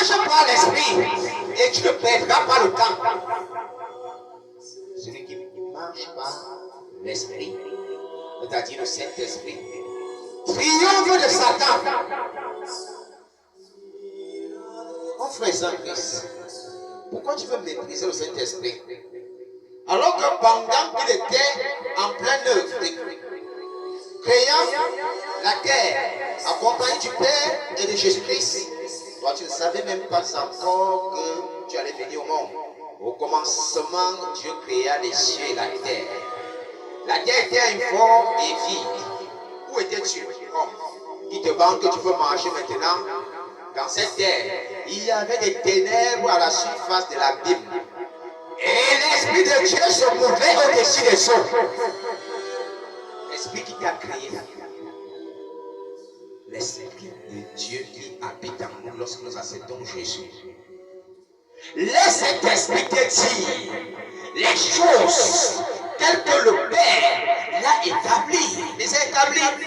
marches par l'esprit et tu ne perdras pas le temps. Celui qui marche par l'esprit, c'est-à-dire le Saint-Esprit, triomphe de Satan. Mon frère Saint-Christ, pourquoi tu veux mépriser le Saint-Esprit? Alors que pendant qu'il était en pleine œuvre, créant la terre, accompagné du Père et de Jésus-Christ, toi tu ne savais même pas encore que tu allais venir au monde. Au commencement, Dieu créa les cieux et la terre. La terre était informe et vide. Où étais-tu, homme, qui te vante que tu peux marcher maintenant? Dans cette terre, il y avait des ténèbres à la surface de l'abîme. Et l'Esprit de Dieu se mouvait au-dessus des eaux. L'Esprit qui t'a créé. L'Esprit de Dieu qui habite en nous lorsque nous acceptons Jésus. Laisse cet esprit te dire les choses telles que le Père l'a établi, les a établies.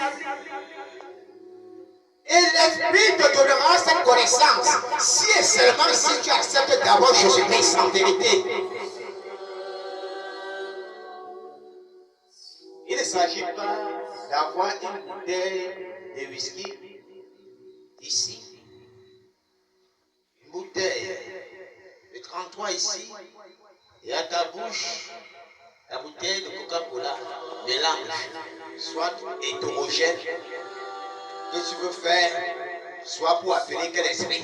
Et l'Esprit te donnera cette connaissance si et seulement si tu acceptes d'abord Jésus-Christ en vérité. Il ne s'agit pas d'avoir une bouteille de whisky ici, une bouteille de 33 ici, et à ta bouche, la bouteille de Coca-Cola, mélange, soit hétérogène, que tu veux faire, soit pour appeler quel esprit.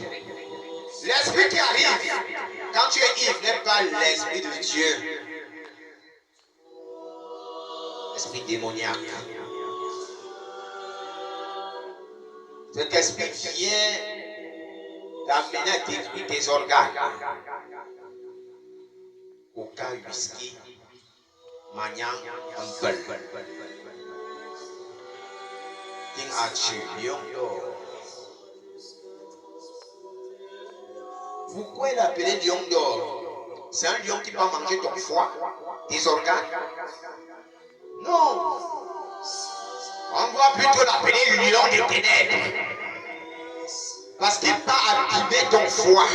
L'esprit qui arrive, quand tu es ivre, n'est pas l'esprit de Dieu. Esprit démoniaque. Cet esprit vient t'amener à détruire tes organes. Coca, whisky, maniang, uncle. King Arthur, lion d'or. Pourquoi il appelé lion d'or? C'est un lion qui va manger ton foie, tes organes? Non. On va plutôt l'appeler lion des ténèbres. Parce qu'il va abîmer ton foie.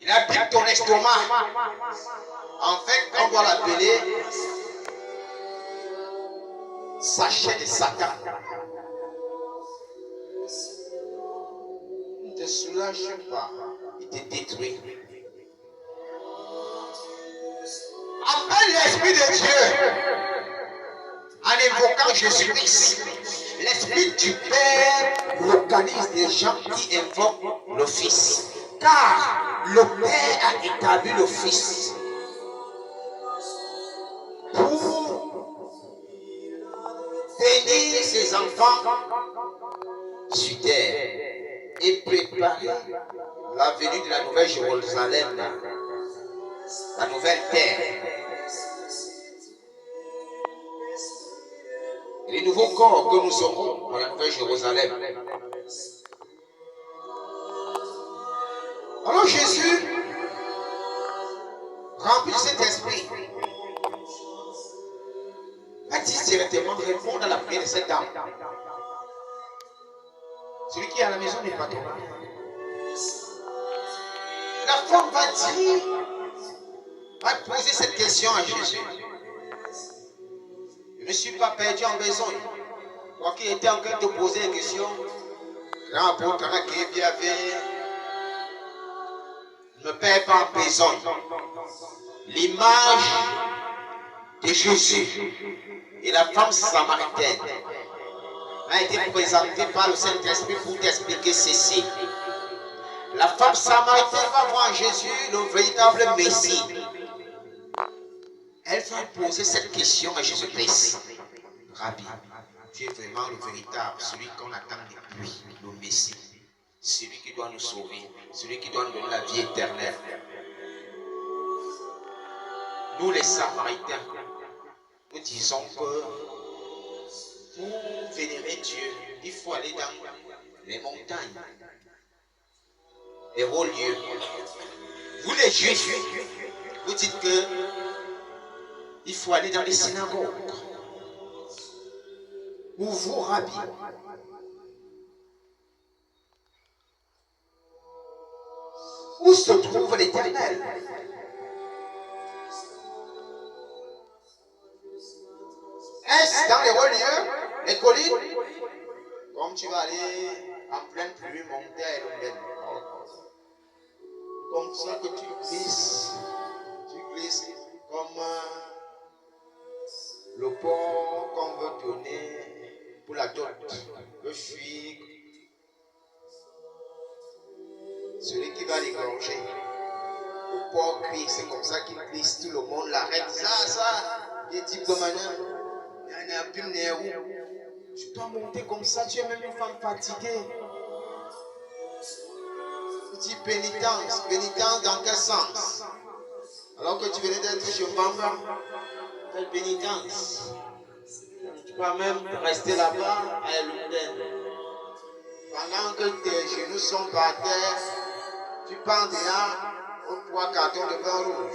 Il abîme ton estomac. En fait, on doit l'appeler sachet de Satan. Il ne te soulage pas, il te détruit. Appelle l'Esprit de Dieu en évoquant Jésus-Christ. L'Esprit du Père localise des gens qui invoquent le Fils. Car le Père a établi le Fils pour bénir ses enfants sur terre et préparer la venue de la nouvelle Jérusalem, la nouvelle terre. Et les nouveaux corps que nous aurons dans la nouvelle Jérusalem. Alors Jésus, rempli de cet esprit, a dit directement répondre à la prière de cette dame. Celui qui est à la maison n'est pas tombé. La femme va dire, va poser cette question à Jésus. Je ne suis pas perdu en besoin. Moi qui était en train de te poser une question, grand apôtre qui avait, ne perds pas en besoin. L'image de Jésus et la femme samaritaine a été présentée par le Saint-Esprit pour t'expliquer ceci. La femme samaritaine va voir Jésus, le véritable Messie. Elle va poser cette question à Jésus-Christ. Rabbi, tu es vraiment le véritable, celui qu'on attend depuis, le Messie. Celui qui doit nous sauver, celui qui doit nous donner la vie éternelle. Nous les Samaritains, nous disons que pour vénérer Dieu, il faut aller dans les montagnes et hauts lieux. Vous les Juifs, vous dites que il faut aller dans les synagogues. Ou vous, Rabbi, où se trouve l'Éternel. Est-ce dans les hauts lieux, les collines, comme tu vas aller en pleine pluie monter à Elomben, comme ça que tu glisses comme le porc qu'on veut donner pour la dot, le fuir, celui qui va l'égorger. Le porc crie, c'est comme ça qu'il glisse, tout le monde l'arrête. Ça, il dit comme tu dois monter comme ça, tu es même une femme fatiguée. Il dit pénitence. Pénitence dans quel sens? Alors que tu venais d'être chez Bamba, quelle pénitence? Tu peux même rester là-bas à Elomben. Pendant que tes genoux sont par terre, tu prends déjà aux 3 cartons de vin rouge.